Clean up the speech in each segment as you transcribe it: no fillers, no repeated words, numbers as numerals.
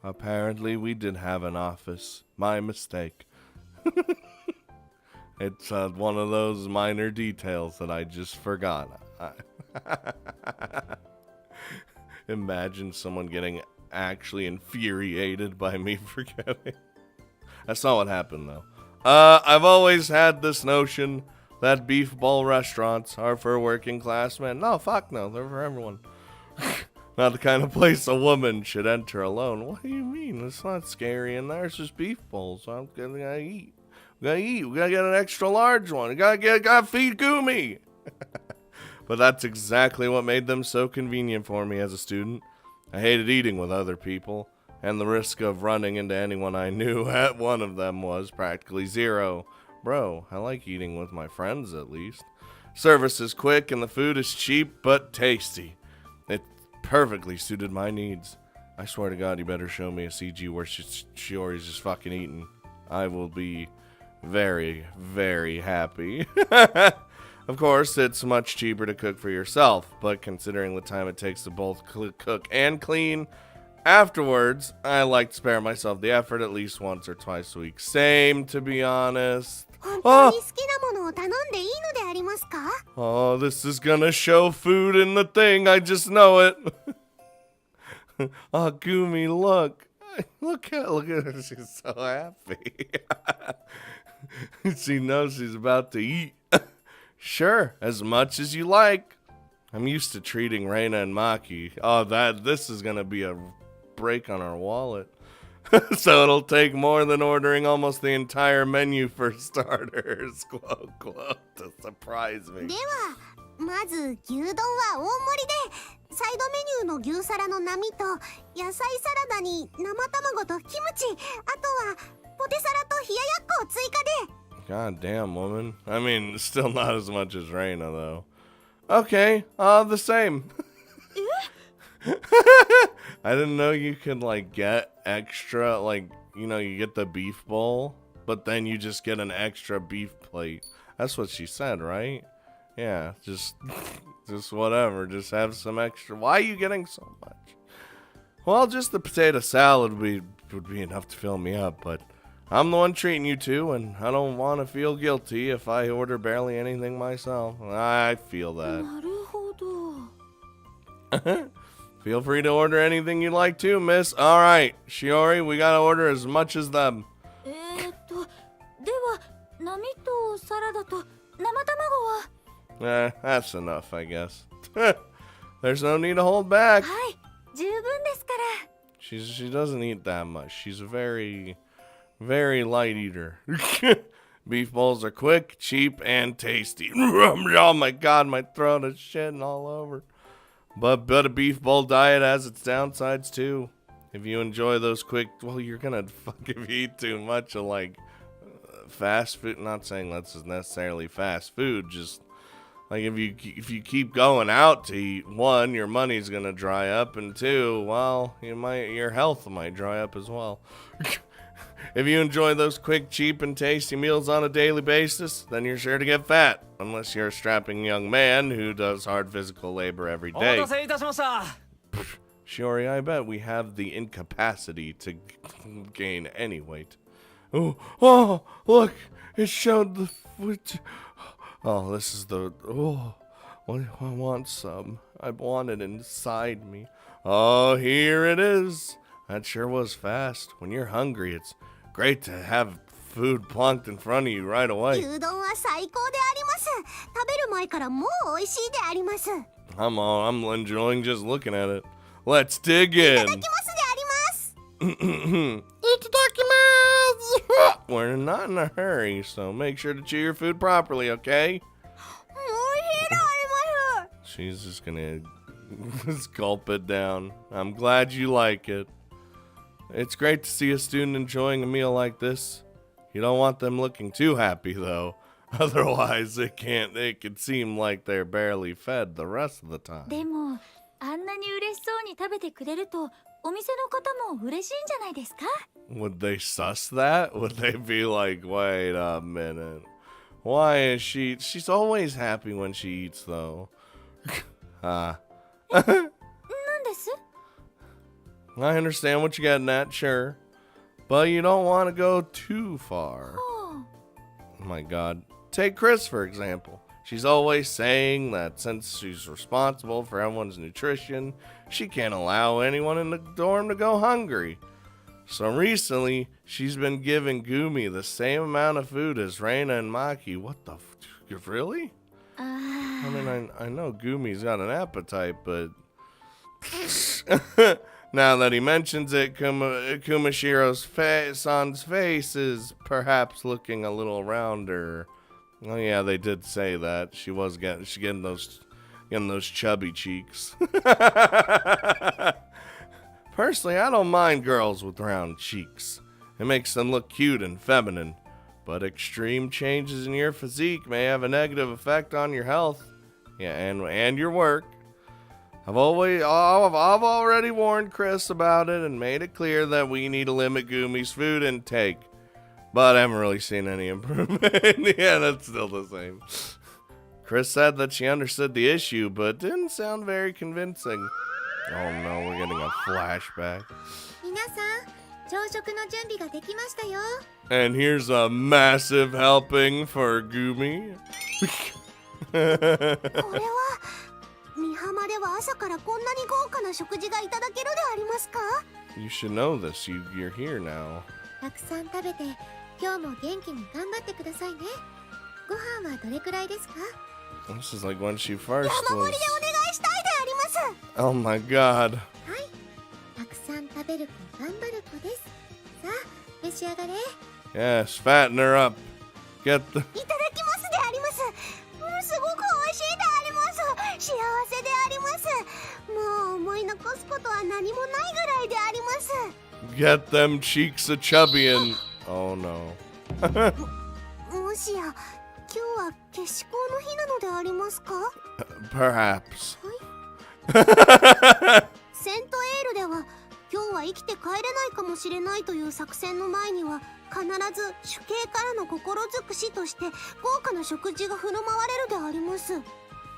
Apparently, we did have an office. My mistake. It's one of those minor details that I just forgot. Imagine someone getting actually infuriated by me forgetting. That's not what happened, though. I've always had this notion that beef bowl restaurants are for working class men. No, fuck no. They're for everyone. Not the kind of place a woman should enter alone. What do you mean? It's not scary in there. It's just beef bowls. I'm gonna eat. We gotta eat. We gotta get an extra large one. We gotta feed Gumi. But that's exactly what made them so convenient for me as a student. I hated eating with other people, and the risk of running into anyone I knew at one of them was practically zero. Bro, I like eating with my friends at least. Service is quick and the food is cheap but tasty. It perfectly suited my needs. I swear to God, you better show me a CG where Shiori's just fucking eating. I will be very, very happy. Of course, it's much cheaper to cook for yourself, but considering the time it takes to both cook and clean afterwards, I like to spare myself the effort at least once or twice a week. Same, to be honest. Oh, this is gonna show food in the thing, I just know it. Oh, Gumi, look. Look at her, she's so happy. She knows she's about to eat. Sure, as much as you like. I'm used to treating Reina and Maki. Oh, this is gonna be a break on our wallet. So it'll take more than ordering almost the entire menu for starters, quote, quote, to surprise me. では、まず牛丼は大盛りで、サイドメニューの牛皿の波と野菜サラダに生卵とキムチ、あとはポテサラと冷ややっこを追加で。God damn, woman. I mean, still not as much as Reina, though. Okay, the same. I didn't know you could, like, get extra, like, you know, you get the beef bowl, but then you just get an extra beef plate. That's what she said, right? Yeah, just whatever. Just have some extra. Why are you getting so much? Well, just the potato salad would be enough to fill me up, but I'm the one treating you two, and I don't want to feel guilty if I order barely anything myself. I feel that. Feel free to order anything you like too, miss. Alright, Shiori, we gotta order as much as them. That's enough, I guess. There's no need to hold back. She doesn't eat that much. She's a very, very light eater. Beef bowls are quick, cheap, and tasty. Oh my God, my throat is shitting all over. But a beef bowl diet has its downsides too. If you enjoy those quick, well, you're gonna fucking eat too much of like fast food. Not saying that's necessarily fast food, just like if you keep going out to eat, one, your money's gonna dry up, and two, well, your health might dry up as well. If you enjoy those quick, cheap, and tasty meals on a daily basis, then you're sure to get fat. Unless you're a strapping young man who does hard physical labor every day. Shiori, I bet we have the incapacity to gain any weight. Oh, look! It showed the... Oh, this is the... Oh, I want some. I want it inside me. Oh, here it is. That sure was fast. When you're hungry, it's great to have food plunked in front of you right away. I'm enjoying just looking at it. Let's dig in. We're not in a hurry, so make sure to chew your food properly, okay? She's just gonna gulp it down. I'm glad you like it. It's great to see a student enjoying a meal like this. You don't want them looking too happy, though. Otherwise, it could seem like they're barely fed the rest of the time. Would they suss that? Would they be like, wait a minute. Why is she's always happy when she eats, though. I understand what you're getting at, sure. But you don't want to go too far. Oh My God. Take Chris, for example. She's always saying that since she's responsible for everyone's nutrition, she can't allow anyone in the dorm to go hungry. So recently, she's been giving Gumi the same amount of food as Reina and Maki. What the really? I mean, I know Gumi's got an appetite, but... Now that he mentions it, Kumashiro's son's face is perhaps looking a little rounder. Oh yeah, they did say that. She's getting those chubby cheeks. Personally, I don't mind girls with round cheeks. It makes them look cute and feminine. But extreme changes in your physique may have a negative effect on your health. Yeah, and your work. I've already warned Chris about it and made it clear that we need to limit Gumi's food intake. But I haven't really seen any improvement. Yeah, that's still the same. Chris said that she understood the issue, but didn't sound very convincing. Oh no, we're getting a flashback. 皆さん、朝食の準備ができましたよ。 And here's a massive helping for Gumi. これは美浜では朝からこんなに豪華な食事がいただけるでありますか? You should know this. You're here now. たくさん食べて、今日も元気に頑張ってくださいね。ご飯はどれくらいですか? This is like when she first 山盛 was. りでお願いしたいであります。 Oh my God. はい、たくさん食べる子、頑張る子です。さあ、召し上がれ。 Yes, fatten her up. Get the. いただきますであります。すごく美味しいであります。幸せであります。もう思い残すことは何もないぐらいであります。 Get them cheeks a chubbying. Oh no. もしや、今日は消し校の日なのでありますか? Perhaps. セントエールでは今日は生きて帰れないかもしれないという作戦の前には必ず主刑からの心尽くしとして豪華な食事が振る舞われるであります。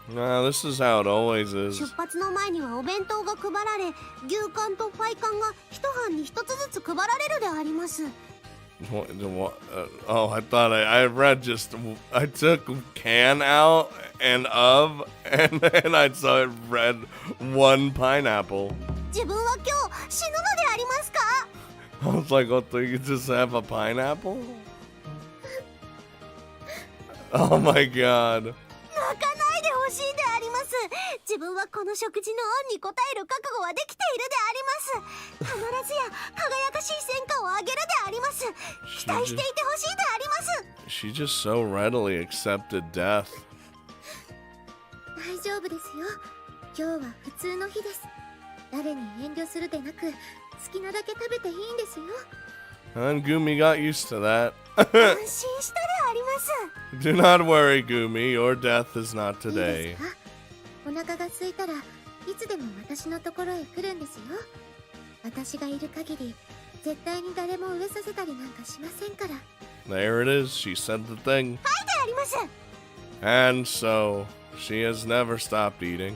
Nah, this is how it always 出 is. 発の前にはお弁当が配られ、牛缶とファイ缶が一班に一つずつ配られるであります。 Oh, I thought I read just. I took can out and of, and I saw it read one pineapple. 自分は今日死ぬのでありますか? I was like, what, do you just have a pineapple? Oh my God. 泣かないでほしいであります。自分はこの食事の恩に応える覚悟はできているであります。必ずや輝かしい戦果を上げるであります。期待していてほしいであります。 She just so readily accepted death. 大丈夫ですよ。今日は普通の日です。誰に遠慮するでなく、好きなだけ食べていいんですよ。 And Gumi got used to that. 安心したであります。 Do not worry, Gumi. Your death is not いい today. ですか? お腹が空いたらいつでも私のところへ来るんですよ。私がいる限り絶対に誰も飢えさせたりなんかしませんから。 There it is. She said the thing. はいであります。 And so, she has never stopped eating.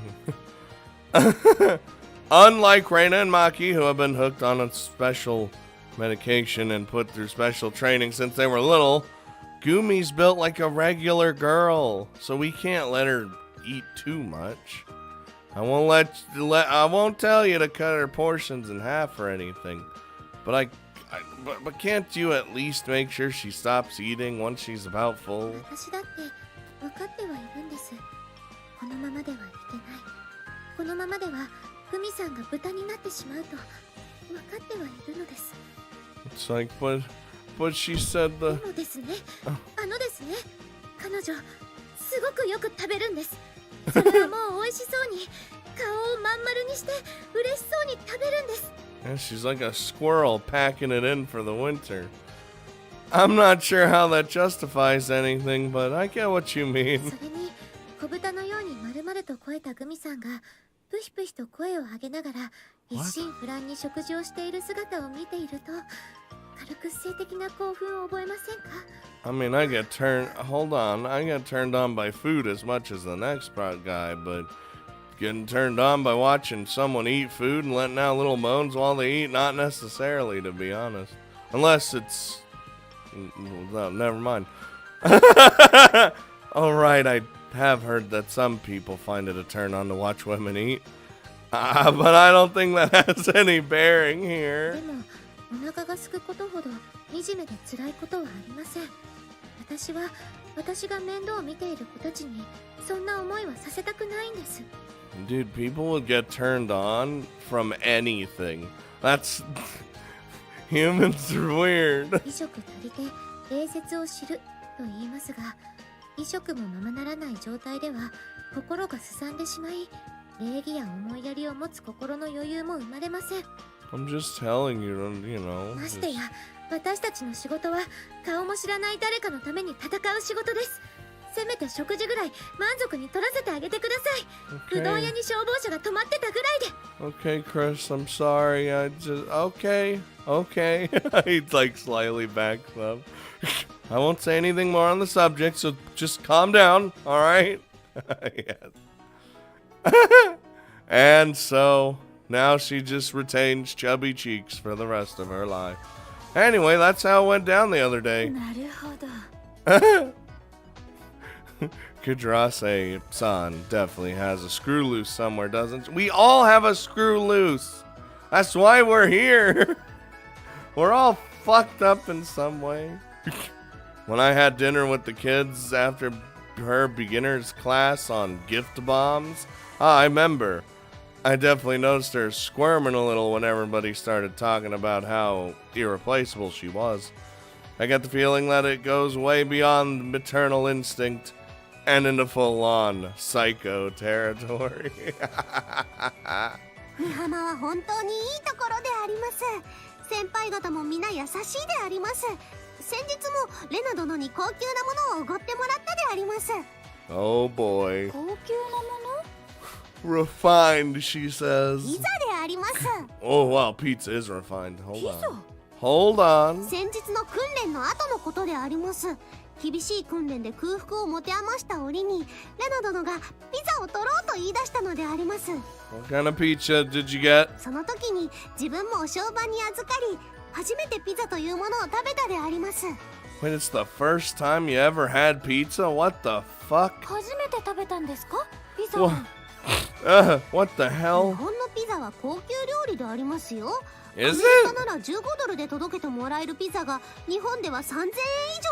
Unlike Reina and Maki, who have been hooked on a special medication and put through special training since they were little, Gumi's built like a regular girl, so we can't let her eat too much. I won't tell you to cut her portions in half or anything, but but can't you at least make sure she stops eating once she's about full? 私だって分かってはいるんです。このままではいけない。このままではグミさんが豚になってしまうと分かってはいるのです。 It's like, but she said で the. もですね、ですね、彼女すごくよく食べるんです。それはもう美味しそうに顔をまん丸にして嬉しそうに食べるんです。 Yeah, she's like a squirrel packing it in for the winter. I'm not sure how that justifies anything, but I get what you mean. それに小豚のように丸々と肥えたグミさんがプヒプヒと声を上げながら一心不乱に食事をしている姿を見ていると軽く性的な興奮を覚えませんか? I mean, I get turned on by food as much as the next guy, but getting turned on by watching someone eat food and letting out little moans while they eat? Not necessarily, to be honest. Unless it's... No, never mind. Alright, I have heard that some people find it a turn on to watch women eat. But I don't think that has any bearing here. でもお腹が空くことほど惨めで辛いことはありません。私が面倒を見ている子たちにそんな思いはさせたくないんです。 Dude, people will get turned on from anything. That's... Humans are weird. 衣食足りて礼節を知ると言いますが、衣食もままならない状態では心がすさんでしまい、礼儀や思いやりを持つ心の余裕も生まれません。 I'm just telling you, you know. ましてや、私たちの仕事は顔も知らない誰かのために戦う仕事です。せめて食事ぐらい満足に取らせてあげてください。うどん屋に消防車が止まってたぐらいで。 Okay, Chris, I'm sorry. I just... Okay. He like slightly backs up. I won't say anything more on the subject, so just calm down, alright? Yes. And so, now she just retains chubby cheeks for the rest of her life. Anyway, that's how it went down the other day. なるほど。Grisaia-san definitely has a screw loose somewhere, doesn't she? We all have a screw loose. That's why we're here. We're all fucked up in some way. When I had dinner with the kids after her beginner's class on gift bombs, I remember. I definitely noticed her squirming a little when everybody started talking about how irreplaceable she was. I get the feeling that it goes way beyond maternal instinct and into full-on psycho territory. 美浜は本当にいいところであります。先輩方も皆優しいであります。先日もレナ殿に高級なものをおごってもらったであります。 Oh boy. 高級なもの? Refined, she says. ピザであります。 Oh wow, pizza is refined. Hold on. 先日の訓練の後のことであります。厳しい訓練で空腹を持て余した折にレナ殿がピザを取ろうと言い出したのであります。 What kind of pizza did you get? その時に自分もお商売に預かり、初めてピザというものを食べたであります。 Wait, it's the first time you ever had pizza? What the fuck? 初めて食べたんですか？ピザ。 What the 日 hell? 本のピザは高級料理でありますよ。 Is アメ it? リカなら15ドルで届けてもらえるピザが日本では3000円以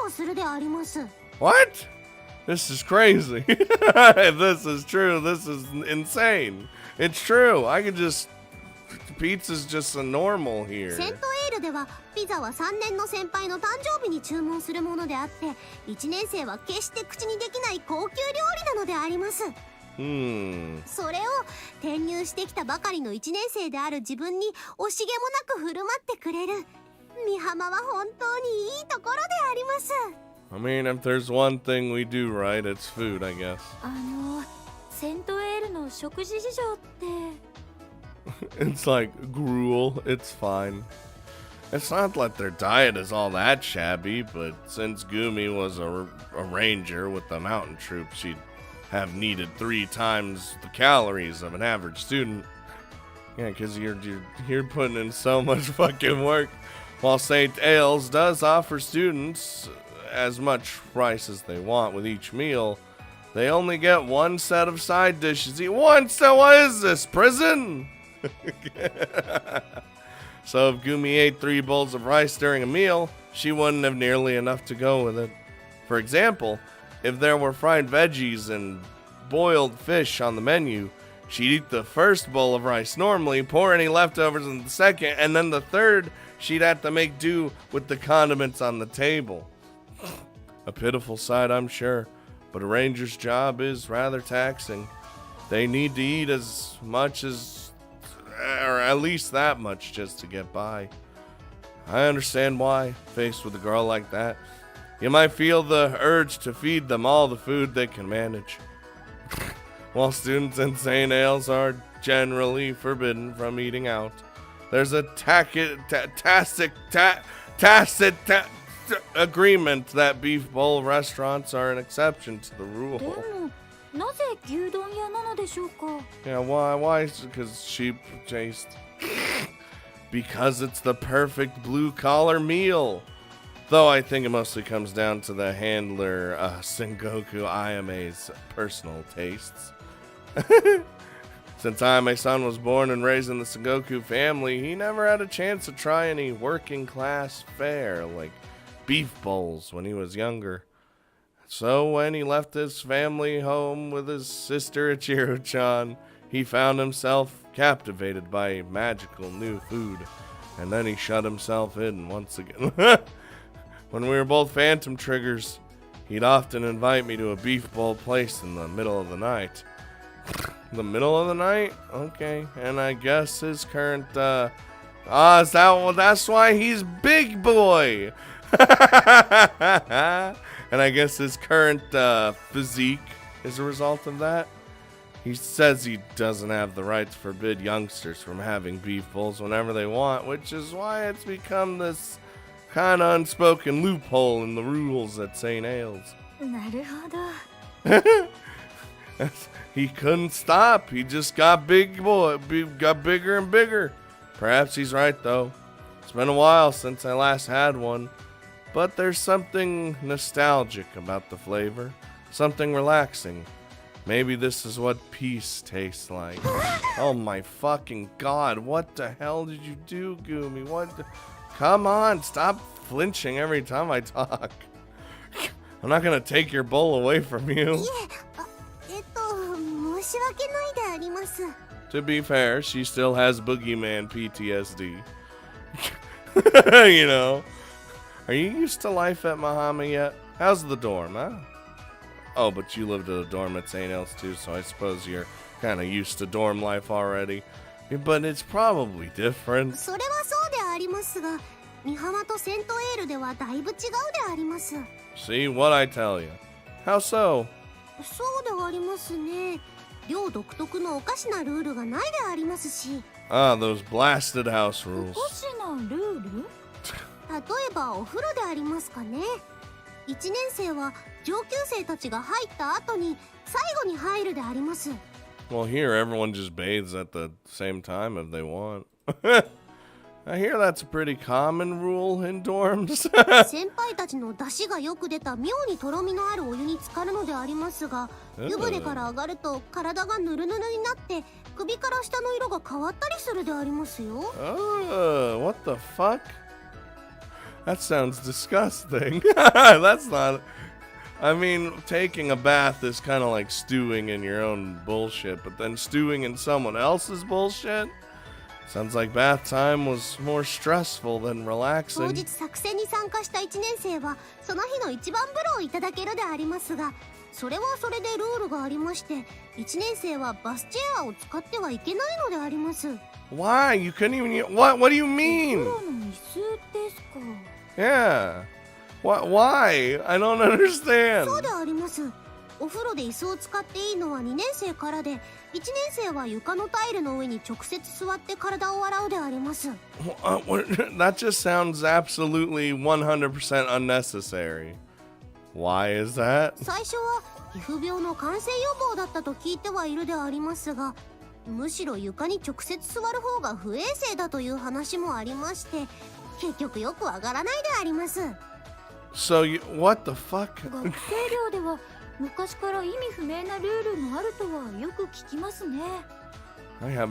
上するであります。 What? This is crazy. If this is true, this is insane. It's true. I could just... Pizza's just a normal here. セントエールではピザは3年の先輩の誕生日に注文するものであって、1年生は決して口にできない高級料理なのであります。 それを転入してきたばかりの1年生である自分に惜しげもなく振る舞ってくれる美浜は本当にいいところであります。 I mean, if there's one thing we do right, it's food, I guess. セントエールの食事事情って It's like gruel. It's fine. It's not like their diet is all that shabby, but since Gumi was a ranger with the mountain troops, she'd have needed 3 times the calories of an average student. Yeah, because you're putting in so much fucking work. While St. Ailes does offer students as much rice as they want with each meal, they only get 1 set of side dishes. One set? What is this, prison? So if Gumi ate 3 bowls of rice during a meal, she wouldn't have nearly enough to go with it. For example, if there were fried veggies and boiled fish on the menu, she'd eat the first bowl of rice normally, pour any leftovers in the second, and then the third, she'd have to make do with the condiments on the table. A pitiful sight, I'm sure, but a ranger's job is rather taxing. They need to eat as much as, or at least that much just to get by. I understand why, faced with a girl like that, you might feel the urge to feed them all the food they can manage. While students in St. Ailes are generally forbidden from eating out, there's a tacit agreement that beef bowl restaurants are an exception to the rule. でもなぜ牛丼屋なのでしょうか。 Yeah, why? Because sheep taste. Because it's the perfect blue-collar meal. Though I think it mostly comes down to the handler, Sengoku Ayame's personal tastes. Since Ayame-san was born and raised in the Sengoku family, he never had a chance to try any working-class fare like beef bowls when he was younger. So when he left his family home with his sister Ichiro-chan, he found himself captivated by magical new food, and then he shut himself in once again. When we were both Phantom Triggers, he'd often invite me to a beef bowl place in the middle of the night. The middle of the night? Okay. And I guess his current, that's why he's big boy! And I guess his current, physique is a result of that. He says he doesn't have the right to forbid youngsters from having beef bowls whenever they want, which is why it's become this kind of unspoken loophole in the rules at St. Ales. なるほど。 He couldn't stop. He just got got bigger and bigger. Perhaps he's right, though. It's been a while since I last had one. But there's something nostalgic about the flavor. Something relaxing. Maybe this is what peace tastes like. Oh my fucking god. What the hell did you do, Gumi? Come on, stop flinching every time I talk. I'm not gonna take your bowl away from you. To be fair, she still has boogeyman PTSD. You know. Are you used to life at Mahama yet? How's the dorm, huh? Oh, but you lived at a dorm at St. Else too, so I suppose you're kind of used to dorm life already. But it's probably different. それはそうでありますが、美浜とセントエールではだいぶ違うであります。 See what I tell you. How so? そうでありますね。寮独特のおかしなルールがないでありますし。Ah, those blasted house rules. おかしなルール？例えばお風呂でありますかね。1年生は上級生たちが入った後に最後に入るであります。 Well, here everyone just bathes at the same time if they want. I hear that's a pretty common rule in dorms. 先輩たちの出汁がよく出た妙にとろみのあるお湯に浸かるのでありますが、湯船から上がると体がヌルヌルになって首から下の色が変わったりするでありますよ。What the fuck? That sounds disgusting. That's not... I mean, taking a bath is kind of like stewing in your own bullshit, but then stewing in someone else's bullshit? Sounds like bath time was more stressful than 当 relaxing. 日作戦に参加した1年生はその日の一番風呂をいただけるでありますが、それはそれでルールがありまして、1年生はバスチェアを使ってはいけないのであります。 Why? You couldn't even... What do you お mean? 風呂の椅子ですか。 Yeah. Why? I don't understand. そうであります。お風呂で椅子を使っていいのは2年生からで、1年生は床のタイルの上に直接座って体を洗うであります。That just sounds absolutely 100% unnecessary. Why is that? 最初は皮膚病の感染予防だったと聞いてはいるでありますが、むしろ床に直接座る方が不衛生だという話もありまして、結局よくわからないであります。 So, what the fuck? 学生寮では昔から意味不明なルールがあるとはよく聞きますね。I have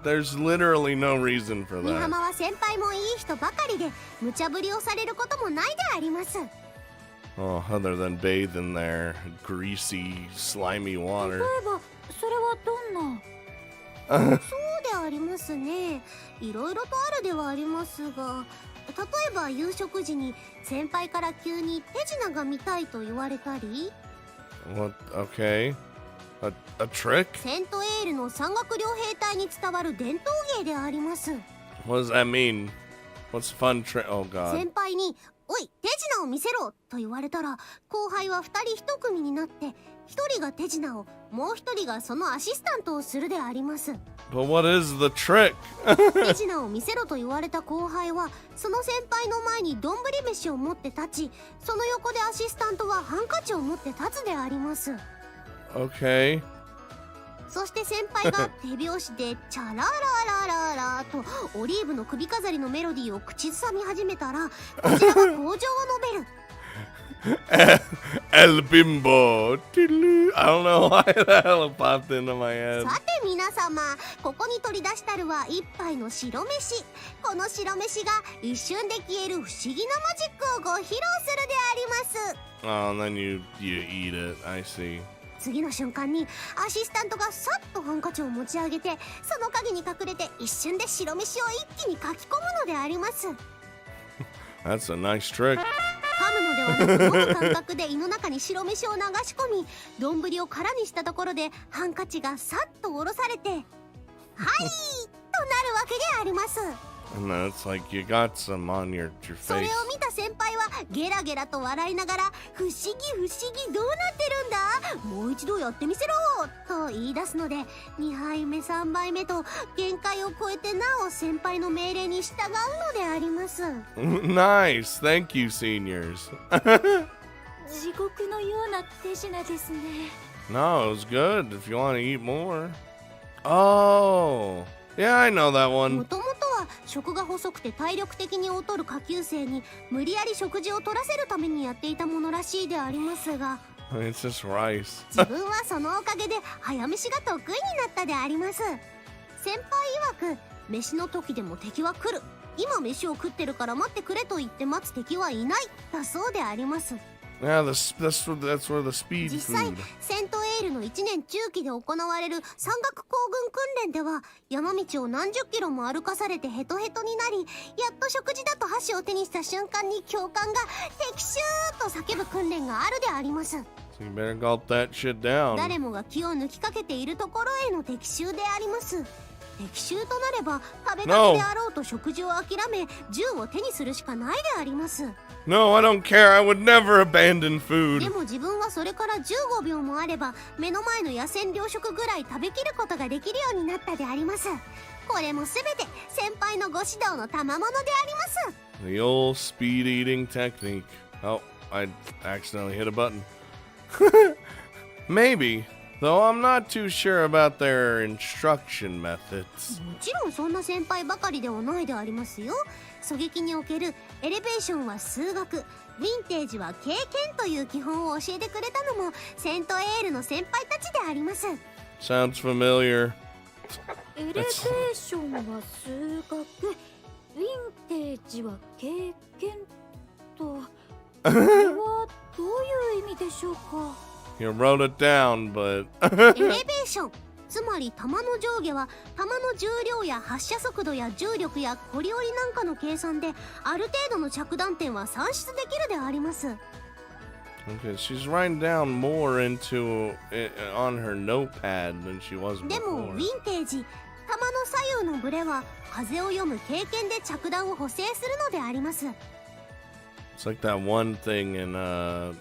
there's literally no reason for 美 that. 浜は先輩もいい人ばかりで、無茶ぶりをされることもないであります。 Oh, other than bathe in their greasy, slimy 例 water. えばそれはどんな？そうでありますね。いろいろとあるではありますが、例えば夕食時に先輩から急に手品が見たいと言われたり、 What? Okay. A trick? セントエールの山岳両兵隊に伝わる伝統芸であります。 What does that mean? What's fun trick? Oh god. 先輩に「おい手品を見せろ!」と言われたら、後輩は2人1組になって1人が手品を、もう1人がそのアシスタントをするであります。 But what is the trick? 手品を見せろと言われた後輩はその先輩の前に丼飯を持って立ち、その横でアシスタントはハンカチを持って立つであります。Okay. そして先輩が手拍子でチャラララララとオリーブの首飾りのメロディーを口ずさみ始めたら、こちらが口上を述べる。El Bimbo. I don't know why that popped into my head. さて皆様、ここに取り出したるは一杯の白飯。この白飯が一瞬で消える不思議なマジックをご披露するであります。Oh, and then you eat it. I see. 次の瞬間にアシスタントがさっとハンカチを持ち上げて、その影に隠れて一瞬で白飯を一気にかき込むのであります。 That's a nice trick. 噛むのではなく飲む感覚で胃の中に白飯を流し込み、丼を空にしたところでハンカチがさっと下ろされて、はいとなるわけであります。 And then it's like you got some on your それ face. を見た先輩はゲラゲラと笑いながら、不思議不思議どうなってるんだ、もう一度やってみせろと言い出すので、2杯目3杯目と限界を超えてなお先輩の命令に従うのであります。 Nice. Thank you, seniors. 地獄のような手品ですね。 No, it was good if you want to eat more. Oh. Yeah, I know that も one. ともとは食が細くて体力的に劣る下級生に無理やり食事を取らせるためにやっていたものらしいでありますが、 It's just rice. 自分はそのおかげで早飯が得意になったであります。先輩曰く、飯の時でも敵は来る、今飯を食ってるから待ってくれと言って待つ敵はいないだそうであります。 Yeah, that's where the speed 実際 food. セントエールの1年中期で行われる山岳行軍訓練では、山道を何十キロも歩かされてヘトヘトになり、やっと食事だと箸を手にした瞬間に教官が敵襲と叫ぶ訓練があるであります。 So you better gulp that shit down. 誰もが気を抜きかけているところへの敵襲であります。敵襲となれば食べかけであろうと食事を諦め、銃を手にするしかないであります。 No, I don't care. I would never abandon で food. も自分はそれから15秒もあれば目の前の野戦糧食ぐらい食べきることができるようになったであります。これもすべて先輩のご指導の賜物であります。 The old speed eating technique. Oh, I accidentally hit a button. Maybe, though I'm not too sure about their instruction methods. もちろんそんな先輩ばかりではないでありますよ。狙撃におけるエレベーションは数学、ヴィンテージは経験という基本を教えてくれたのもセントエールの先輩たちであります。 Sounds familiar. エレベーションは数学、ヴィンテージは経験と、これはどういう意味でしょうか。 You wrote it down, but エレベーション、つまり弾の上下は弾の重量や発射速度や重力やコリオリなんかの計算である程度の着弾点は算出できるであります。 okay, she's writing down more into on her notepad than she was でも before. ヴィンテージ、弾の左右のブレは風を読む経験で着弾を補正するのであります。 It's like that one thing in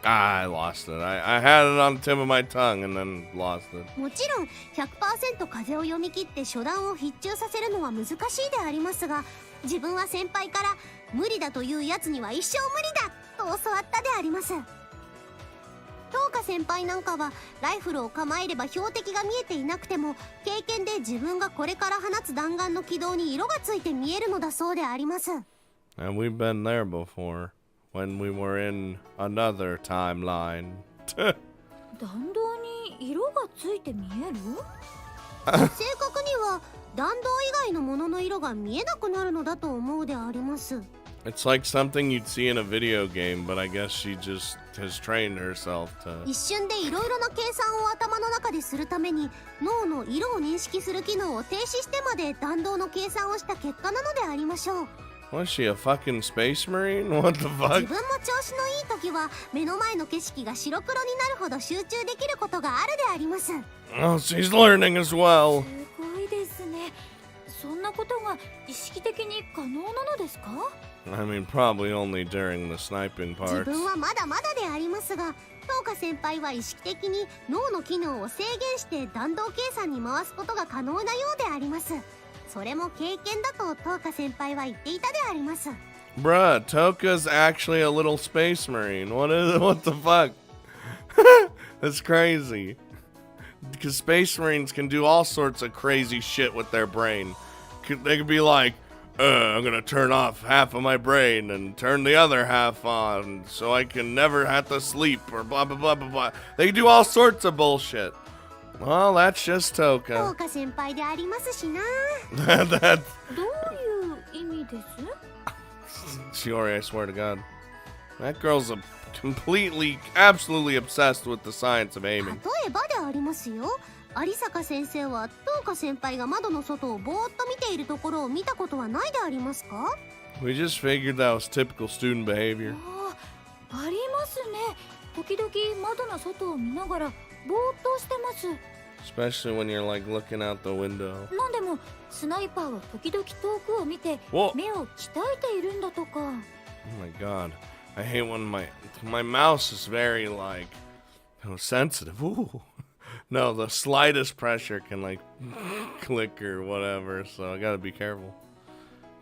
I lost it. I had it on the tip of my tongue and then lost it. もちろん 100% 風を読み切って初段を必中させるのは難しいでありますが、自分は先輩から無理だというやつには一生無理だと教わったであります。東花先輩なんかはライフルを構えれば標的が見えていなくても経験で自分がこれから放つ弾丸の軌道に色がついて見えるのだそうであります。 And we've been there before when we were in another timeline. 弾道に色がついて見える？正確には弾道以外のものの色が見えなくなるのだと思うであります。 It's like something you'd see in a video game, but I guess she just has trained herself to. 一瞬でいろいろな計算を頭の中でするために脳の色を認識する機能を停止してまで弾道の計算をした結果なのでありましょう。 Was she a fucking space marine? What the 自 fuck? 分も調子のいい時は目の前の景色が白黒になるほど集中できることがあるであります。 Oh, she's learning as well. すごいですね。そんなことが意識的に可能なのですか？ I mean, probably only during the sniping 自 parts. 分はまだまだでありますが、東花先輩は意識的に脳の機能を制限して弾道計算に回すことが可能なようであります。それも経験だと東花先輩は言っていたであります。 Bruh, Toka's actually a little space marine. What the fuck? That's crazy. Because Space Marines can do all sorts of crazy shit with their brain. They could be like, I'm gonna turn off half of my brain and turn the other half on so I can never have to sleep or blah blah blah blah blah. They do all sorts of bullshit. Well, that's just Toka. トウカ先輩でありますしな。 That どういう意味です？ Shiori, I swear to God. That girl's completely, absolutely obsessed with the science of 例 aiming. えばでありますよ。有坂先生はトウカ先輩が窓の外をぼーっと見ているところを見たことはないでありますか？ We just figured that was typical student behavior. ありますね。時々窓の外を見ながらぼーっとしてます。 Especially when you're like looking out the window. なんでもスナイパーは時々遠くを見て Whoa. 目を鍛えているんだとか。 Oh my God. I hate when my mouse is very like sensitive. Ooh. No, the slightest pressure can like click or whatever, so I gotta be careful.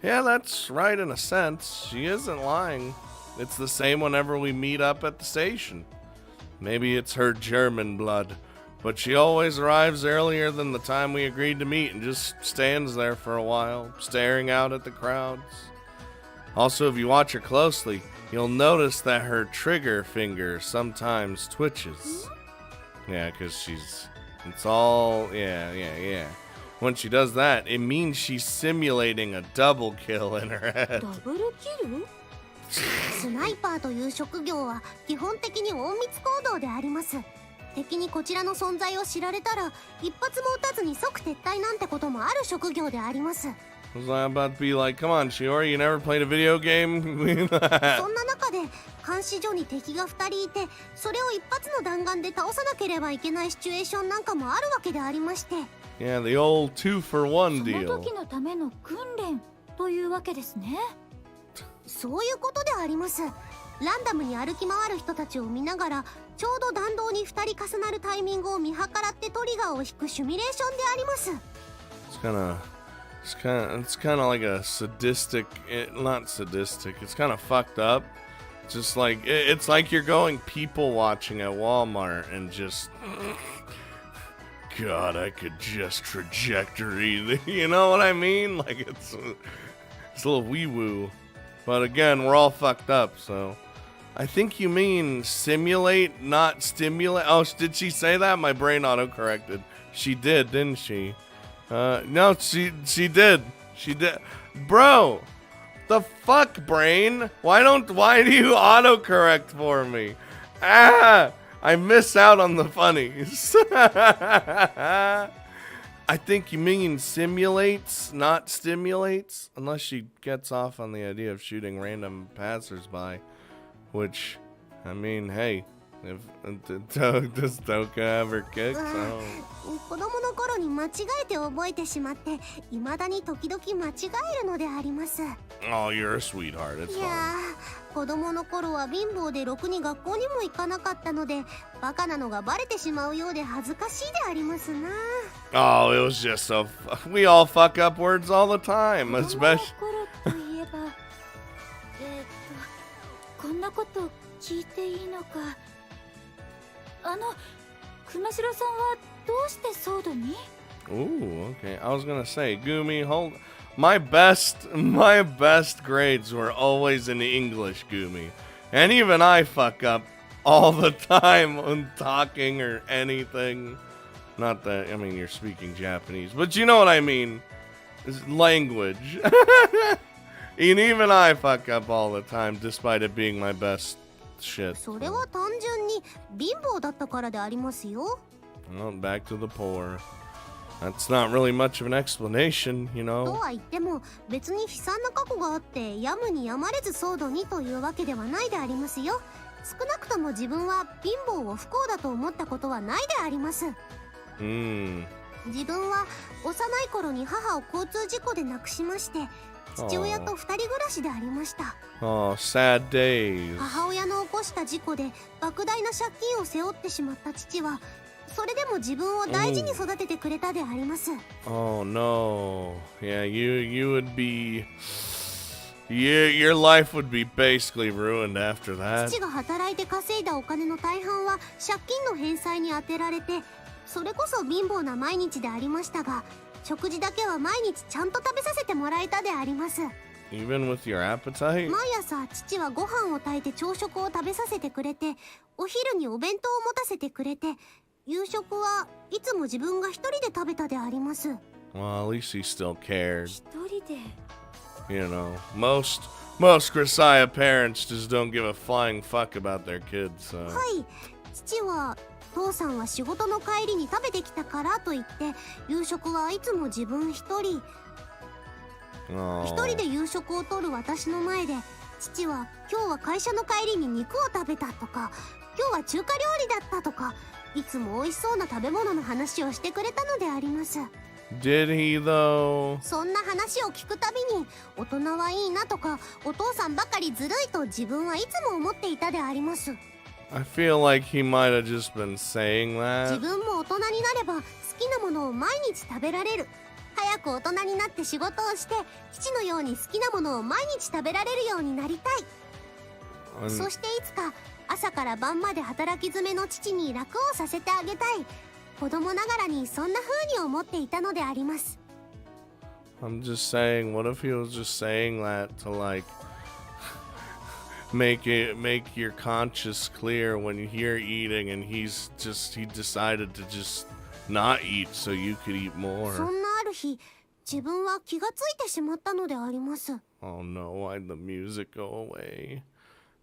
Yeah, that's right in a sense. She isn't lying. It's the same whenever we meet up at the station. Maybe it's her German blood, but she always arrives earlier than the time we agreed to meet and just stands there for a while, staring out at the crowds. Also, if you watch her closely, you'll notice that her trigger finger sometimes twitches. Yeah, because it's all, yeah. When she does that, it means she's simulating a double kill in her head. ダブルキル？スナイパーという職業は基本的に隠密行動であります。敵にこちらの存在を知られたら一発も撃たずに即撤退なんてこともある職業であります。 Was I about to be like, come on, Shiori, you never played a video game? そんな中で監視所に敵が2人いてそれを一発の弾丸で倒さなければいけないシチュエーションなんかもあるわけでありまして。 Yeah, the old 2 for 1その deal. 時のための訓練というわけですね。そういうことであります。ランダムに歩き回る人たちを見ながらちょうど弾道に2人重なるタイミングを見計らってトリガーを引くシミュレーションであります。 It's kind of like a sadistic, not sadistic. It's kind of fucked up. Just like it's like you're going people watching at Walmart and just, God, I could just trajectory. You know what I mean? Like it's a little wee woo. But again, we're all fucked up. So I think you mean simulate, not stimulate. Oh, did she say that? My brain autocorrected. She did, didn't she? No, she did. She did. Bro, the fuck, brain? Why do you autocorrect for me? I miss out on the funnies. I think you mean simulates, not stimulates, unless she gets off on the idea of shooting random passersby, which, I mean, hey, if does Toka ever kick? So. 子供の頃に間違えて覚えてしまって未だに時々間違えるのであります。 Oh, you're a sweetheart. It's いや fine. 子供の頃は貧乏でろくに学校にも行かなかったのでバカなのがバレてしまうようで恥ずかしいでありますな。 Oh, it was just so. We all fuck up words all the time, 子供の especially. 頃といえばこんなこと聞いていいのか。熊代さんはどうしてソードに？ Ooh, okay. I was gonna say, Gumi, hold. My best grades were always in English, Gumi, and even I fuck up all the time when talking or anything. Not that I mean you're speaking Japanese, but you know what I mean. It's language, and even I fuck up all the time, despite it being my best shit. それは単純に貧乏だったからでありますよ。 Well, back to the poor. That's not really much of an explanation, you と know. は言っても別に悲惨な過去があってやむにやまれずソードにというわけではないでありますよ。少なくとも自分は貧乏を不幸だと思ったことはないであります。自分は幼い頃に母を交通事故で亡くしまして父親と2人暮らしでありました。 Oh, sad days. 母親の起こした事故で莫大な借金を背負ってしまった父はそれでも自分を大事に育ててくれたであります。 Oh no. Yeah, you your life would be basically ruined after that. 父が働いて稼いだお金の大半は借金の返済に充てられて、それこそ貧乏な毎日でありましたが、食事だけは毎日ちゃんと食べさせてもらえたであります。Even with your appetite? 毎朝父はご飯を炊いて朝食を食べさせてくれて、お昼にお弁当を持たせてくれて、夕食はいつも自分が一人で食べたであります。Well, at least he still cared. 一人で You know, most Grisaia parents just don't give a flying fuck about their kids. So. はい、父は父さんは仕事の帰りに食べてきたからと言って、夕食はいつも自分一人。一人で夕食をとる私の前で、父は今日は会社の帰りに肉を食べたとか、今日は中華料理だったとか、いつも美味しそうな食べ物の話をしてくれたのであります。Did he though? そんな話を聞くたびに、大人はいいなとか、お父さんばかりずるいと自分はいつも思っていたであります。I feel like he might have just been saying 自 that. 分も大人になれば好きなものを毎日食べられる。早く大人になって仕事をして、父のように好きなものを毎日食べられるようになりたい。 And そしていつか朝から晩まで働き詰めの父に楽をさせてあげたい。子供ながらにそんな風に思っていたのであります。 I'm just saying, what if he was just saying that to like make your conscience clear when you're eating and he decided to just not eat so you could eat そ more. んなある日、自分は気がついてしまったのであります。 Oh no, why'd the music go away?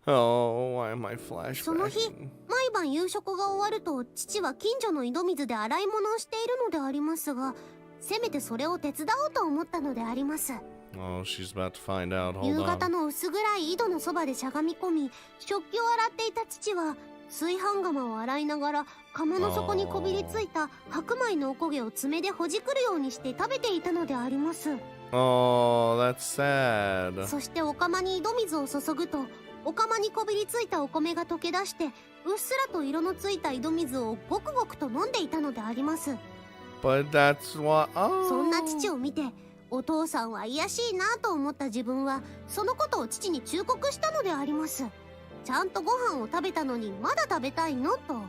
Oh, why am I その日、 flashbacking? 毎晩夕食が終わると父は近所の井戸水で洗い物をしているのでありますが、せめてそれを手伝おうと思ったのであります。 Oh, she's about to find out. 夕 Hold 方 on. の薄暗い井戸のそばでしゃがみ込み、食器を洗っていた父は炊飯釜を洗いながら、釜の底にこびりついた白米のおこげを爪でほじくるようにして食べていたのであります。 Oh, that's sad. そしてお釜に井戸水を注ぐと、お釜にこびりついたお米が溶け出して、うっすらと色のついた井戸水をごくごくと飲んでいたのであります。 But that's what. そんな Oh. 父を見て、お父さんは卑しいなと思った自分は、そのことを父に忠告したのであります。ちゃんとご飯を食べたのにまだ食べたいのと。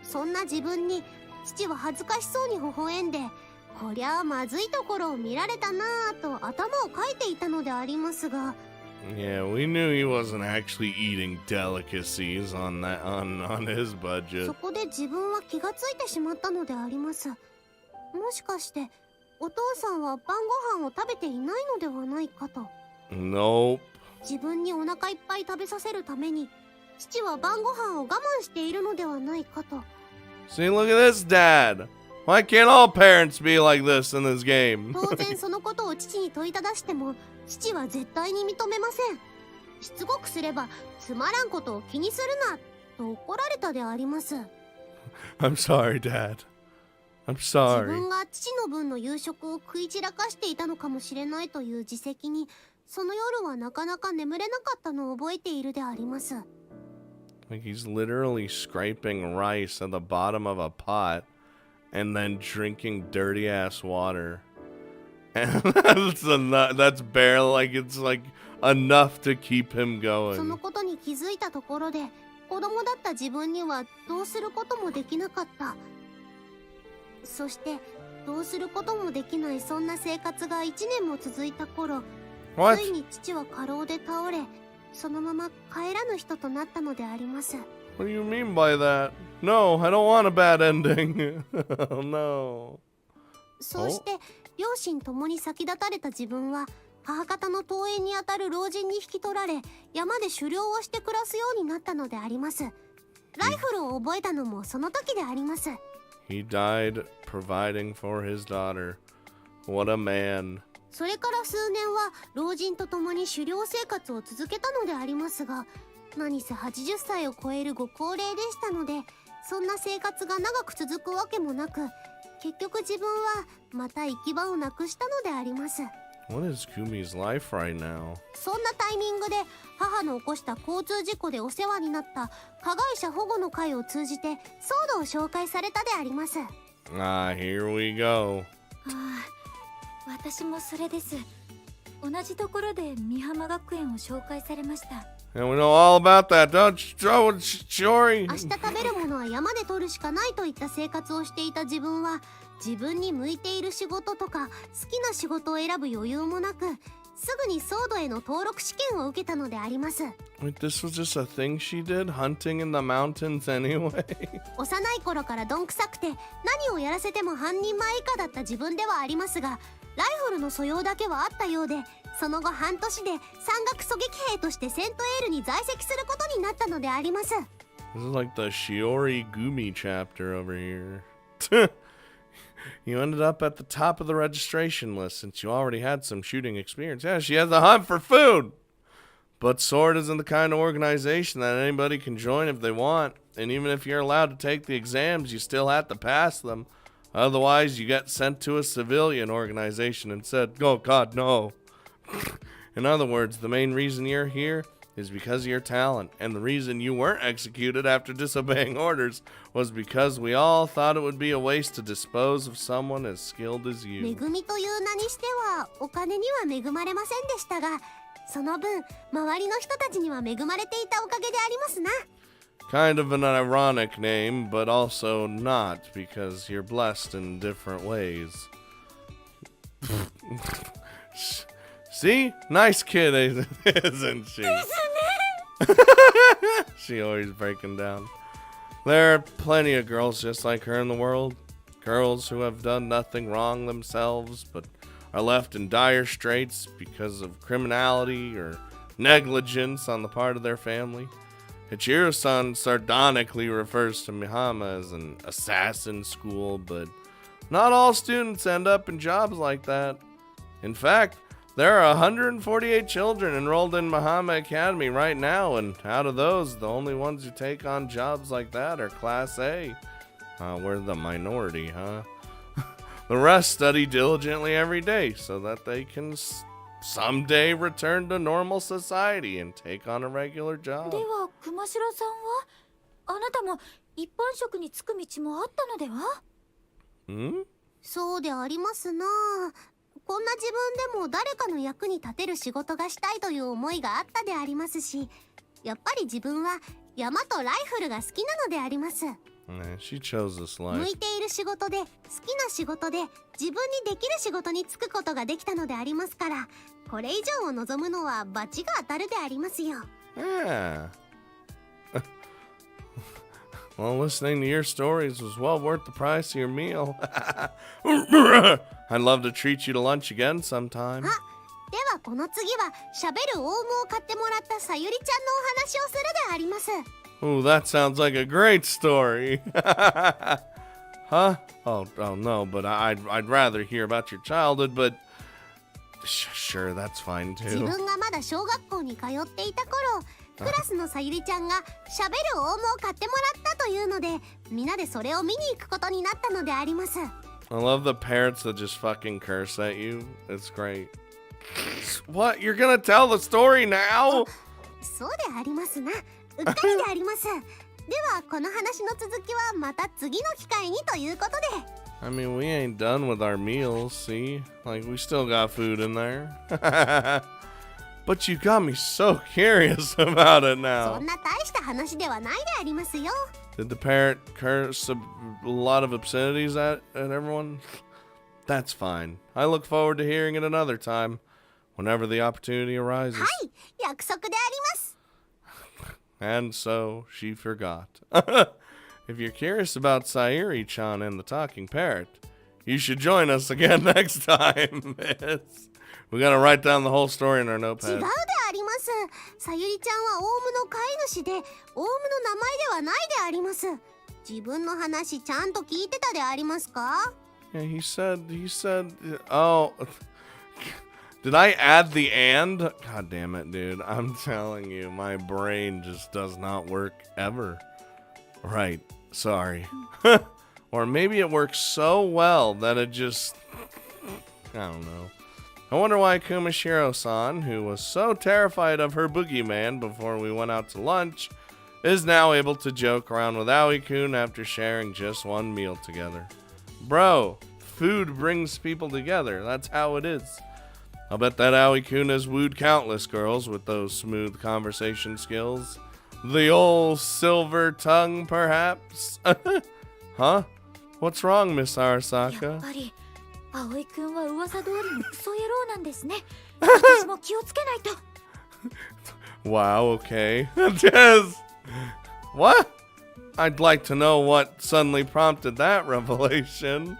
そんな自分に父は恥ずかしそうに微笑んで、こりゃあまずいところを見られたなぁと頭をかいていたのでありますが、 Yeah, we knew he wasn't actually eating delicacies on his そ budget. こで自分は気がついてしまったのであります。もしかしてお父さんは晩ご飯を食べていないのではないかと。 Nope. 自分にお腹いっぱい食べさせるために、父は晩ご飯を我慢しているのではないかと。 See, look at this dad. Why can't all parents be like this in this game? 当然そのことを父に問いただしても、父は絶対に認めません。しつこくすればつまらんことを気にするなと怒られたであります。 I'm sorry, Dad. I'm 自 sorry. 分が父の分の夕食を食い散らかしていたのかもしれないという自責に、その夜はなかなか眠れなかったのを覚えているであります。 Like he's literally scraping rice at the bottom of a pot and then drinking dirty ass water. And that's barely like it's like enough to keep him その going. ことに気づいたところで、子供だった自分にはどうすることもできなかった。そしてどうすることもできないそんな生活が1年も続いた頃、 What? ついに父は過労で倒れ、そのまま帰らぬ人となったのであります。 What do you mean by that? No, I don't want a bad ending. Oh no. そうして両親ともに先立たれた自分は、母方の遠縁にあたる老人に引き取られ、山で狩猟をして暮らすようになったのであります。ライフルを覚えたのもその時であります。 He died providing for his daughter. What a man. それから数年は老人と共に狩猟生活を続けたのでありますが、何せ80歳を超えるご高齢でしたので、そんな生活が長く続くわけもなく、結局自分はまた行き場をなくしたのであります。 What is Gumi's life right now? そんなタイミングで母の起こした交通事故でお世話になった加害者保護の会を通じて騒動を紹介されたであります。 Ah, here we go. ああ、私もそれです。同じところで美浜学園を紹介されました。 And we know all about that, don't you, Shiori? 明日食べるものは山で取るしかないといった生活をしていた自分は、自分に向いている仕事とか好きな仕事を選ぶ余裕もなく、すぐにソードへの登録試験を受けたのであります。 Wait, this was just a thing she did? Hunting in the mountains anyway? 幼い頃からどんくさくて、何をやらせても半人前以下だった自分ではありますが、ライフルの素養だけはあったようで、その後半年で山岳狙撃兵としてセントエールに在籍することになったのであります。 This is like the Shiori Gumi chapter over here. You ended up at the top of the registration list since you already had some shooting experience. Yeah, she has a hunt for food. But SWORD isn't the kind of organization that anybody can join if they want. And even if you're allowed to take the exams, you still have to pass them. Otherwise, you get sent to a civilian organization and said, oh God, no. In other words, the main reason you're here is because of your talent, and the reason you weren't executed after disobeying orders was because we all thought it would be a waste to dispose of someone as skilled as 恵 you. みという名にしてはお金には恵まれませんでしたが、その分周りの人たちには恵まれていたおかげでありますな。 Kind of an ironic name, but also not, because you're blessed in different ways. See? Nice kid, isn't she? She always breaking down. There are plenty of girls just like her in the world. Girls who have done nothing wrong themselves, but are left in dire straits because of criminality or negligence on the part of their family. Ichiro-san sardonically refers to Mihama as an assassin school, but not all students end up in jobs like that. In fact, there are 148 children enrolled in Mihama Academy right now, and out of those, the only ones who take on jobs like that are Class A. We're the minority, huh? The rest study diligently every day so that they can someday return to normal society and take on a regular job. では熊代さんはあなたも一般職に就く道もあったのでは？ Hmm? そうでありますな。こんな自分でも誰かの役に立てる仕事がしたいという思いがあったでありますし、やっぱり自分は山とライフルが好きなのであります。 She chose this 向 life. いている仕事で好きな仕事で自分にできる仕事に就くことができたのでありますから、これ以上を望むのは罰が当たるでありますよ。 Yeah. Well, listening to your stories was well worth the price of your meal. I'd love to treat you to lunch again sometime. ではこの次は喋るオウムを買ってもらったさゆりちゃんのお話をするであります。 Ooh, that sounds like a great story. Huh? Oh no, but I'd rather hear about your childhood, but sure, that's fine 自 too. 分がまだ小学校に通っていた頃、クラスのさゆりちゃんが喋るオウムを買ってもらったというので、みんなでそれを見に行くことになったのであります。 I love the parrots that just fucking curse at you. It's great. What? You're gonna tell the story now? そうでありますな。うっかりであります。ではこの話の続きはまた次の機会にということで。 I mean, we ain't done with our meals, see? Like, we still got food in there. But you got me so curious about it そ now. んな大した話ではないでありますよ。 Did the parrot curse a lot of obscenities at everyone? That's fine. I look forward to hearing it another time, whenever the opportunity arises. はい、約束であります。 And so she forgot. If you're curious about Sayuri-chan and the talking parrot, you should join us again next time, miss. We gotta write down the whole story in our 違う notepad. であります。さゆりちゃんはオウムの飼い主で、オウムの名前ではないであります。自分の話ちゃんと聞いてたでありますか？ Yeah, he said, oh, did I add the and? God damn it, dude. I'm telling you, my brain just does not work ever. Right, sorry. Or maybe it works so well that it just, I don't know. I wonder why Kumashiro-san, who was so terrified of her boogeyman before we went out to lunch, is now able to joke around with Aoi-kun after sharing just one meal together. Bro, food brings people together. That's how it is. I'll bet that Aoi-kun has wooed countless girls with those smooth conversation skills. The old silver tongue, perhaps? Huh? What's wrong, Miss やっ Arasaka? ぱり葵くんは噂通りのクソ野郎なんですね。私も気をつけないと。 Wow, okay. Yes. What? I'd like to know what suddenly prompted that revelation.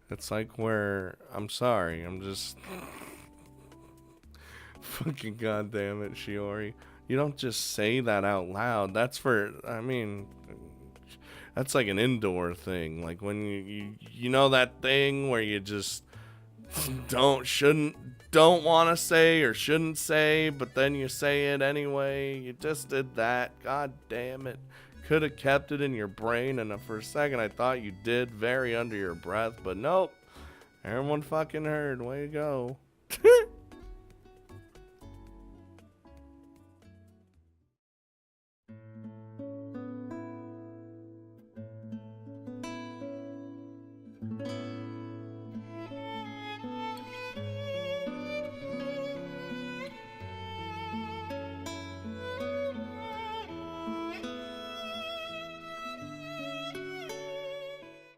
It's like where I'm sorry, I'm just fucking goddamn it, Shiori. You don't just say that out loud. That's for, I mean, that's like an indoor thing. Like when you know that thing where you just don't want to say or shouldn't say, but then you say it anyway. You just did that. God damn it. Could have kept it in your brain, and for a second I thought you did, very under your breath, but nope. Everyone fucking heard. Way to go.